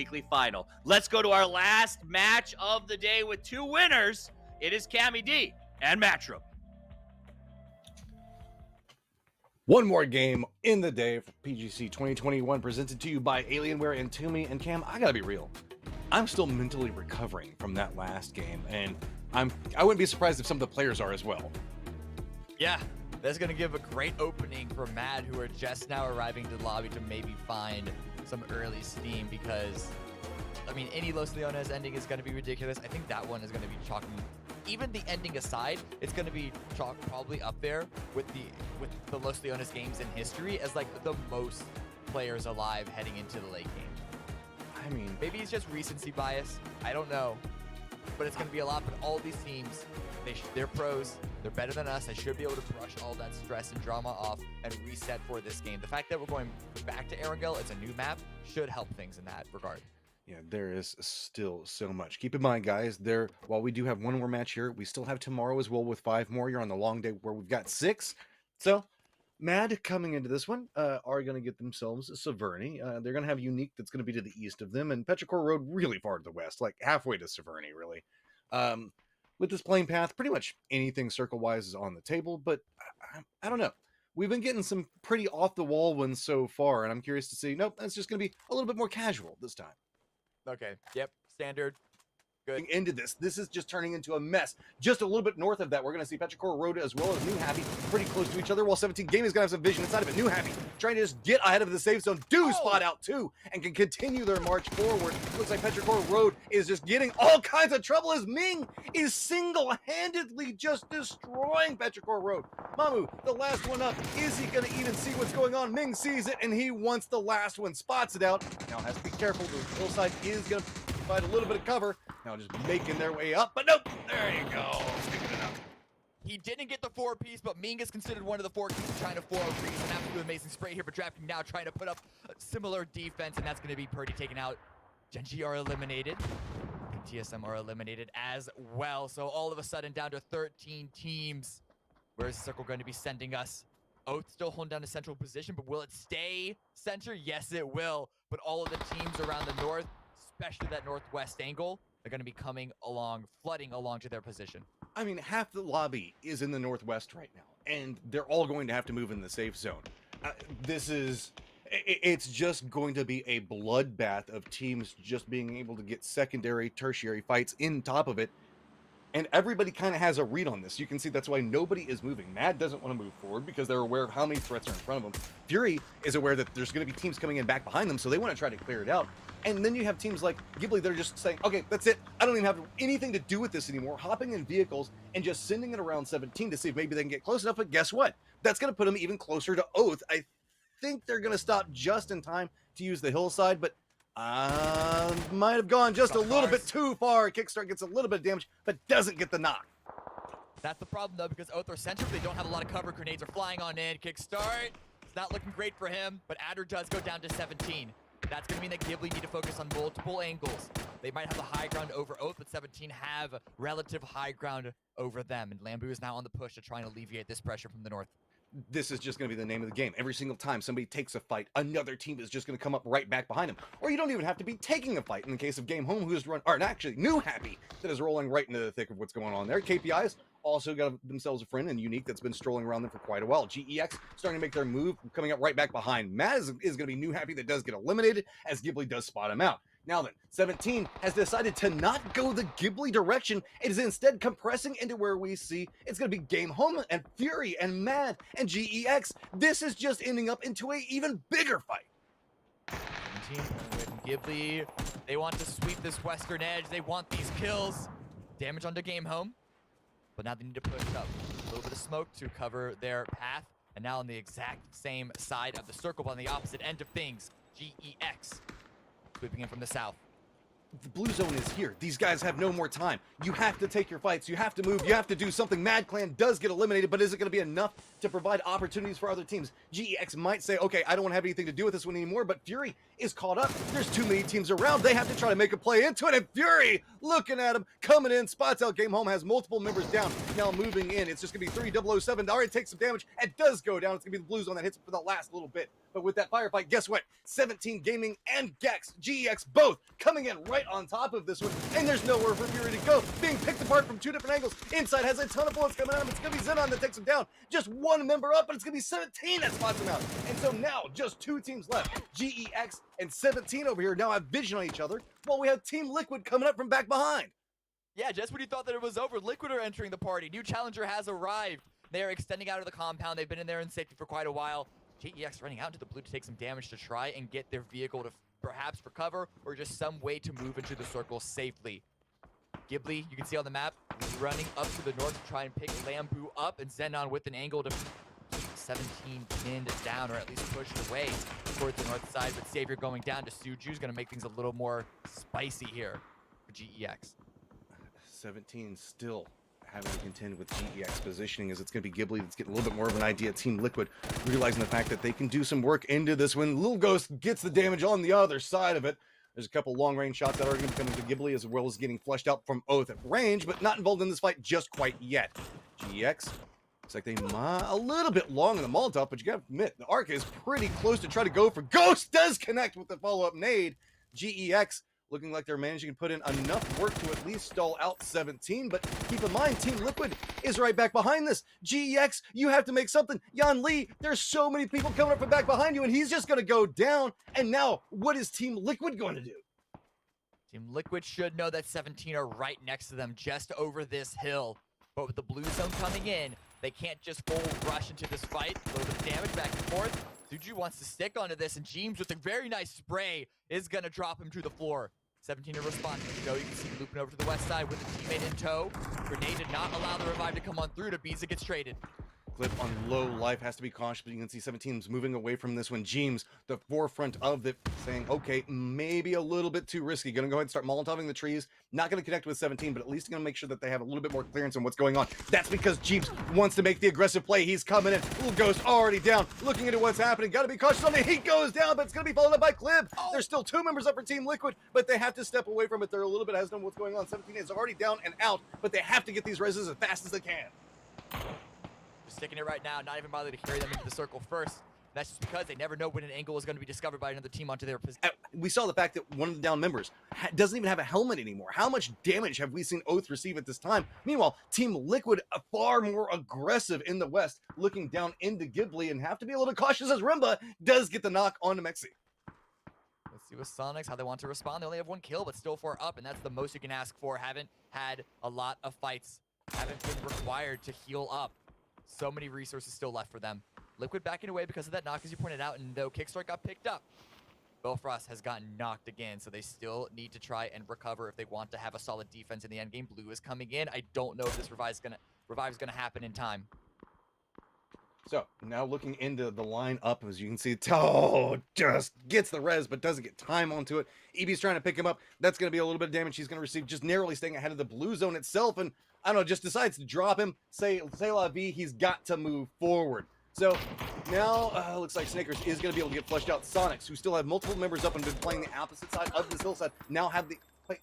weekly final. Let's go to our last match of the day with two winners. It is Cammy D and Matchroom. One more game in the day for PGC 2021 presented to you by Alienware and Toomey. And Cam, I gotta be real, I'm still mentally recovering from that last game, and I wouldn't be surprised if some of the players are as well. Yeah, that's going to give a great opening for Mad, who are just now arriving to the lobby to maybe find some early steam, because, I mean, any Los Leones ending is going to be ridiculous. I think that one is going to be chalking, even the ending aside, it's going to be chalked probably up there with the Los Leones games in history as like the most players alive heading into the late game. I mean, maybe it's just recency bias. I don't know. But it's going to be a lot. But all these teams, they're pros. They're better than us. I should be able to brush all that stress and drama off and reset for this game. The fact that we're going back to Erangel, it's a new map, should help things in that regard. Yeah, there is still so much. Keep in mind, guys, while we do have one more match here, we still have tomorrow as well with 5 more. You're on the long day where we've got 6. So Mad coming into this one are going to get themselves Severny. They're going to have UNIQ that's going to be to the east of them, and Petrichor Road really far to the west, like halfway to Severny, really. With this playing path, pretty much anything circle-wise is on the table, but I don't know. We've been getting some pretty off-the-wall ones so far, and I'm curious to see, nope, that's just going to be a little bit more casual this time. Okay, yep, standard. Good. Into this is just turning into a mess. Just a little bit north of that, we're going to see Petrichor Road as well as New Happy pretty close to each other, while 17 Gaming is going to have some vision inside of it. New Happy trying to just get ahead of the safe zone, spot out too, and can continue their march forward. Looks like Petrichor Road is just getting all kinds of trouble as Ming is single-handedly just destroying Petrichor Road. Mamu, the last one up. Is he going to even see what's going on? Ming sees it, and he wants the last one, spots it out. Now has to be careful. The hillside is going to provide a little bit of cover. Now just making their way up, but nope, there you go, sticking it up. He didn't get the 4-piece, but Ming is considered one of the 4 keys trying to 4-0-3. An absolute amazing spray here, but DraftKings now trying to put up a similar defense, and that's going to be Purdy taken out. Genji are eliminated, and TSM are eliminated as well. So all of a sudden down to 13 teams. Where is the circle going to be sending us? Oath still holding down a central position, but will it stay center? Yes, it will. But all of the teams around the north, especially that northwest angle, they're going to be coming along, flooding along to their position. I mean, half the lobby is in the northwest right now, and they're all going to have to move in the safe zone. It's just going to be a bloodbath of teams just being able to get secondary, tertiary fights in top of it. And everybody kind of has a read on this. You can see that's why nobody is moving. Mad doesn't want to move forward because they're aware of how many threats are in front of them. Fury is aware that there's going to be teams coming in back behind them, so they want to try to clear it out. And then you have teams like Ghibli, they're just saying, okay, that's it. I don't even have anything to do with this anymore. Hopping in vehicles and just sending it around 17 to see if maybe they can get close enough. But guess what? That's going to put them even closer to Oath. I think they're going to stop just in time to use the hillside, but might have gone just a little bit too far. Kickstart gets a little bit of damage, but doesn't get the knock. That's the problem, though, because Oath are central. They don't have a lot of cover. Grenades are flying on in. Kickstart. It's not looking great for him, but Adder does go down to 17. That's going to mean that Ghibli need to focus on multiple angles. They might have the high ground over Oath, but 17 have relative high ground over them. And Lambu is now on the push to try and alleviate this pressure from the north. This is just going to be the name of the game. Every single time somebody takes a fight, another team is just going to come up right back behind them. Or you don't even have to be taking a fight. In the case of Game Home, who's run, or actually New Happy, that is rolling right into the thick of what's going on there. KPIs also got themselves a friend and UNIQ that's been strolling around them for quite a while. GEX starting to make their move, coming up right back behind. Mad is going to be New Happy that does get eliminated as Ghibli does spot him out. Now then, 17 has decided to not go the Ghibli direction. It is instead compressing into where we see it's going to be Game Home and Fury and Mad and GEX. This is just ending up into an even bigger fight. 17 with Ghibli. They want to sweep this western edge. They want these kills. Damage onto Game Home. But now they need to push up. A little bit of smoke to cover their path. And now on the exact same side of the circle, but on the opposite end of things, GEX sweeping in from the south. The blue zone is here. These guys have no more time. You have to take your fights. You have to move. You have to do something. Mad Clan does get eliminated, but is it going to be enough to provide opportunities for other teams? GEX might say, okay, I don't want to have anything to do with this one anymore, but Fury is caught up. There's too many teams around. They have to try to make a play into it, and Fury looking at him, coming in, spots out Game Home, has multiple members down, now moving in. It's just going to be 3007, already takes some damage, and does go down. It's going to be the Blue Zone that hits him for the last little bit. But with that firefight, guess what? 17 Gaming and Gex, GEX both coming in right on top of this one, and there's nowhere for Fury to go. Being picked apart from two different angles. Inside has a ton of bullets coming at him. It's going to be Xenon that takes him down. Just one member up, but it's going to be 17 that spots him out. And so now, just two teams left. GEX and 17 over here now have vision on each other, while we have Team Liquid coming up from back behind. Yeah, just when you thought that it was over, Liquid are entering the party. New challenger has arrived. They are extending out of the compound. They've been in there in safety for quite a while. GEX running out into the blue to take some damage to try and get their vehicle to perhaps recover or just some way to move into the circle safely. Ghibli, you can see on the map, running up to the north to try and pick Lambu up, and Xenon with an angle to 17 pinned down, or at least pushed away towards the north side. But Savior going down to Suju's going to make things a little more spicy here for GEX. 17 still having to contend with GEX positioning, as it's going to be Ghibli that's getting a little bit more of an idea. Team Liquid realizing the fact that they can do some work into this one. Little Ghost gets the damage on the other side of it. There's a couple long-range shots that are going to be coming to Ghibli, as well as getting fleshed out from Oath at range, but not involved in this fight just quite yet. GEX, looks like they a little bit long in the Molotov, but you got to admit, the arc is pretty close to try to go for Ghost. Does connect with the follow-up nade. GEX looking like they're managing to put in enough work to at least stall out 17, but keep in mind, Team Liquid is right back behind this. GEX, you have to make something. Yan Lee, there's so many people coming up from back behind you, and he's just going to go down. And now, what is Team Liquid going to do? Team Liquid should know that 17 are right next to them, just over this hill. But with the blue zone coming in, they can't just full rush into this fight. A little bit of damage back and forth. Suju wants to stick onto this, and James with a very nice spray is going to drop him to the floor. 17 in response. You can see looping over to the west side with a teammate in tow. Grenade did not allow the revive to come on through. Biza gets traded. Clip on low life, has to be cautious, but you can see 17's moving away from this one. James, the forefront of it, saying, okay, maybe a little bit too risky. Gonna go ahead and start molotoving the trees. Not gonna connect with 17, but at least gonna make sure that they have a little bit more clearance on what's going on. That's because James wants to make the aggressive play. He's coming in. Little Ghost already down, looking into what's happening. Gotta be cautious on it. He goes down, but it's gonna be followed up by Clip. There's still two members up for Team Liquid, but they have to step away from it. They're a little bit hesitant on what's going on. 17 is already down and out, but they have to get these reses as fast as they can. Sticking it right now, not even bothering to carry them into the circle first. That's just because they never know when an angle is going to be discovered by another team onto their position. We saw the fact that one of the down members doesn't even have a helmet anymore. How much damage have we seen Oath receive at this time? Meanwhile, Team Liquid far more aggressive in the west, looking down into Ghibli, and have to be a little cautious as Rimba does get the knock onto Mexi. Let's see with SONIQS how they want to respond. They only have one kill, but still 4 up, and that's the most you can ask for. Haven't had a lot of fights. Haven't been required to heal up. So many resources still left for them. Liquid backing away because of that knock, as you pointed out, and though Kickstart got picked up, Billfrost has gotten knocked again, so they still need to try and recover if they want to have a solid defense in the endgame. Blue is coming in. I don't know if this revive is gonna happen in time. So now looking into the line up, as you can see, Toe just gets the res, but doesn't get time onto it. EB's trying to pick him up. That's going to be a little bit of damage he's going to receive, just narrowly staying ahead of the blue zone itself. And I don't know, just decides to drop him. Say la vie, he's got to move forward. So now looks like Snickers is going to be able to get flushed out. SONIQS, who still have multiple members up and been playing the opposite side of this hillside, now have the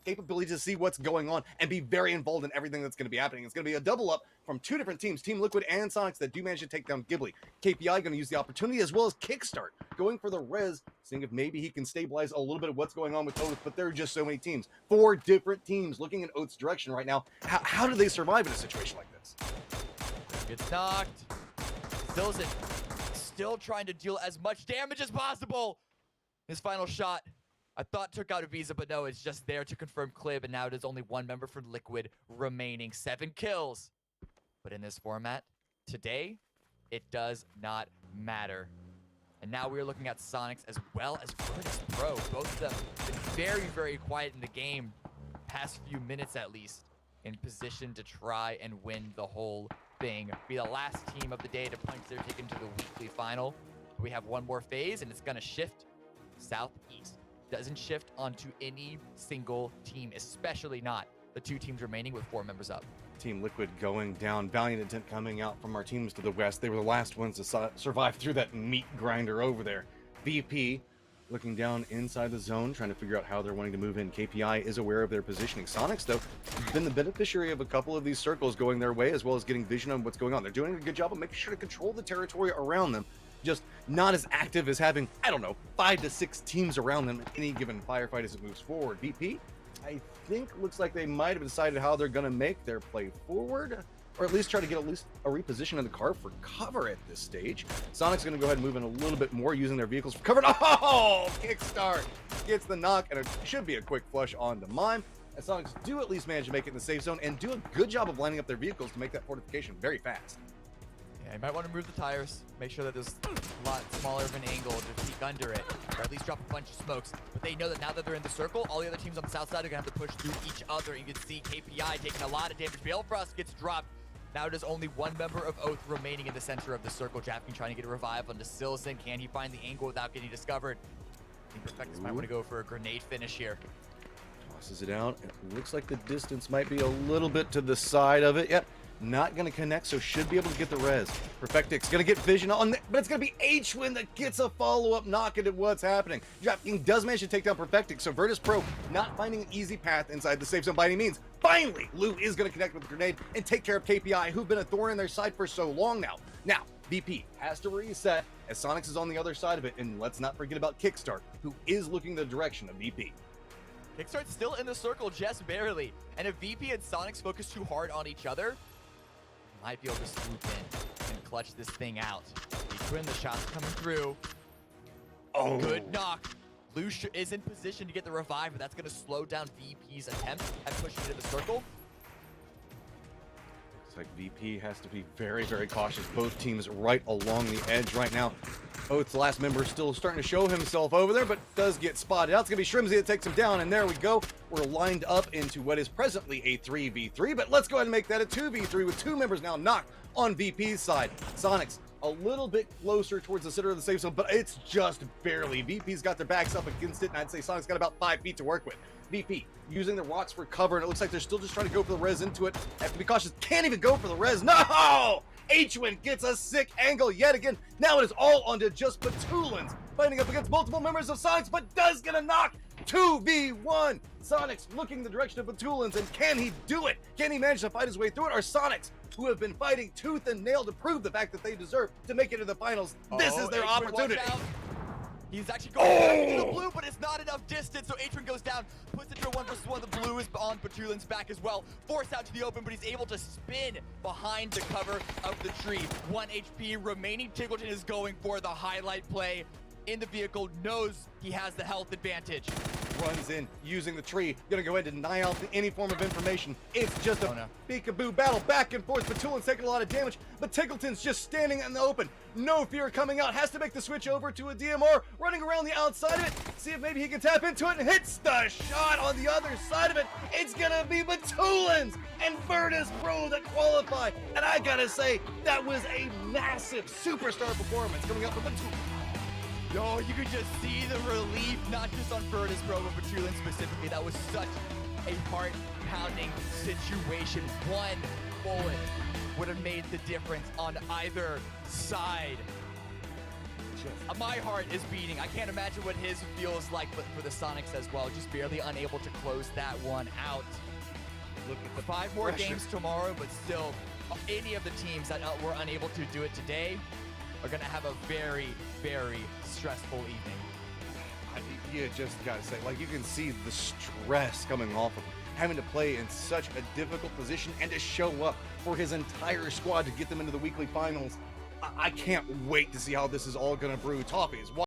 capability to see what's going on and be very involved in everything that's going to be happening. It's going to be a double up from two different teams, Team Liquid and SONIQS, that do manage to take down Ghibli. KPI going to use the opportunity, as well as Kickstart going for the res, seeing if maybe he can stabilize a little bit of what's going on with Oath. But there are just so many teams, 4 different teams looking in Oath's direction right now. How do they survive in a situation like this? Gets knocked. Zilzin still trying to deal as much damage as possible. His final shot, I thought took out a Visa, but no, it's just there to confirm Clib, and now it is only one member for Liquid remaining. 7 kills. But in this format, today, it does not matter. And now we're looking at SONIQS as well as VIRTUS Pro. Both of them been very, very quiet in the game, past few minutes at least, in position to try and win the whole thing. Be the last team of the day to punch their ticket into the weekly final. We have one more phase, and it's going to shift southeast. Doesn't shift onto any single team, especially not the 2 teams remaining with 4 members up. Team Liquid going down. Valiant attempt coming out from our teams to the west. They were the last ones to survive through that meat grinder over there. VP looking down inside the zone, trying to figure out how they're wanting to move in. KPI is aware of their positioning. SONIQS, though, have been the beneficiary of a couple of these circles going their way, as well as getting vision on what's going on. They're doing a good job of making sure to control the territory around them, just not as active as having, I don't know, 5 to 6 teams around them in any given firefight as it moves forward. VP, I think, looks like they might have decided how they're going to make their play forward, or at least try to get at least a reposition in the car for cover at this stage. SONIQS going to go ahead and move in a little bit more, using their vehicles for cover. Oh, kickstart gets the knock, and it should be a quick flush onto Mime. And SONIQS do at least manage to make it in the safe zone and do a good job of lining up their vehicles to make that fortification very fast. Yeah, you might want to move the tires, make sure that there's a lot smaller of an angle to peek under it, or at least drop a bunch of smokes. But they know that now that they're in the circle, all the other teams on the south side are going to have to push through each other. You can see KPI taking a lot of damage. Balefrost gets dropped. Now there's only one member of Oath remaining in the center of the circle. Drafting trying to get a revive onto Silson. Can he find the angle without getting discovered? I think Perfectus might want to go for a grenade finish here. Tosses it out. It looks like the distance might be a little bit to the side of it. Yep. Not going to connect, so should be able to get the res. Perfectix going to get vision on it, but it's going to be H-Win that gets a follow-up knock into what's happening. DraftKings does manage to take down Perfectix, so Virtus Pro not finding an easy path inside the safe zone by any means. Finally, Lou is going to connect with the grenade and take care of KPI, who've been a thorn in their side for so long now. Now, VP has to reset as SONIQS is on the other side of it, and let's not forget about Kickstart, who is looking the direction of VP. Kickstart's still in the circle, just barely. And if VP and SONIQS focus too hard on each other, might be able to swoop in and clutch this thing out. Twin, the shots coming through. Oh, good knock. Lucia is in position to get the revive, but that's going to slow down VP's attempt at pushing into the circle. Looks like VP has to be very, very cautious. Both teams right along the edge right now. Oath's last member still starting to show himself over there, but does get spotted out. It's going to be Shrimsy that takes him down, and there we go. We're lined up into what is presently a 3v3, but let's go ahead and make that a 2v3 with 2 members now knocked on VP's side. SONIQS a little bit closer towards the center of the safe zone, but it's just barely. VP's got their backs up against it, and I'd say SONIQS got about 5 feet to work with. VP using the rocks for cover, and it looks like they're still just trying to go for the res into it. Have to be cautious. Can't even go for the res. No! H-Win gets a sick angle yet again. Now it is all onto just Patulans fighting up against multiple members of SONIQS, but does get a knock. 2v1. SONIQS looking the direction of Patulans, and can he do it? Can he manage to fight his way through it? Or SONIQS, who have been fighting tooth and nail to prove the fact that they deserve to make it to the finals, this is their opportunity. He's actually going to the blue, but it's not enough distance, so Atron goes down, puts it to a 1v1. The blue is on Patulans back as well. Forced out to the open, but he's able to spin behind the cover of the tree. 1 HP remaining. Tiggleton is going for the highlight play in the vehicle, knows he has the health advantage. Runs in, using the tree, gonna go ahead and deny out any form of information. It's just a peekaboo battle, back and forth. Patulans taking a lot of damage, but Tiggleton's just standing in the open. No fear coming out, has to make the switch over to a DMR, running around the outside of it, see if maybe he can tap into it, and hits the shot on the other side of it. It's gonna be Patulans and Virtus Pro that qualify, and I gotta say, that was a massive superstar performance coming up from Patulans. Yo, you could just see the relief, not just on Virtus Pro, but Patulans specifically. That was such a heart-pounding situation. One bullet would have made the difference on either side. My heart is beating. I can't imagine what his feels like, but for the SONIQS as well, just barely unable to close that one out. Look at the 5 more pressure. games tomorrow, but still, any of the teams that were unable to do it today are going to have a very, very stressful evening. You just gotta say, like, you can see the stress coming off of him, having to play in such a difficult position and to show up for his entire squad to get them into the weekly finals. I can't wait to see how this is all gonna brew. Toffees.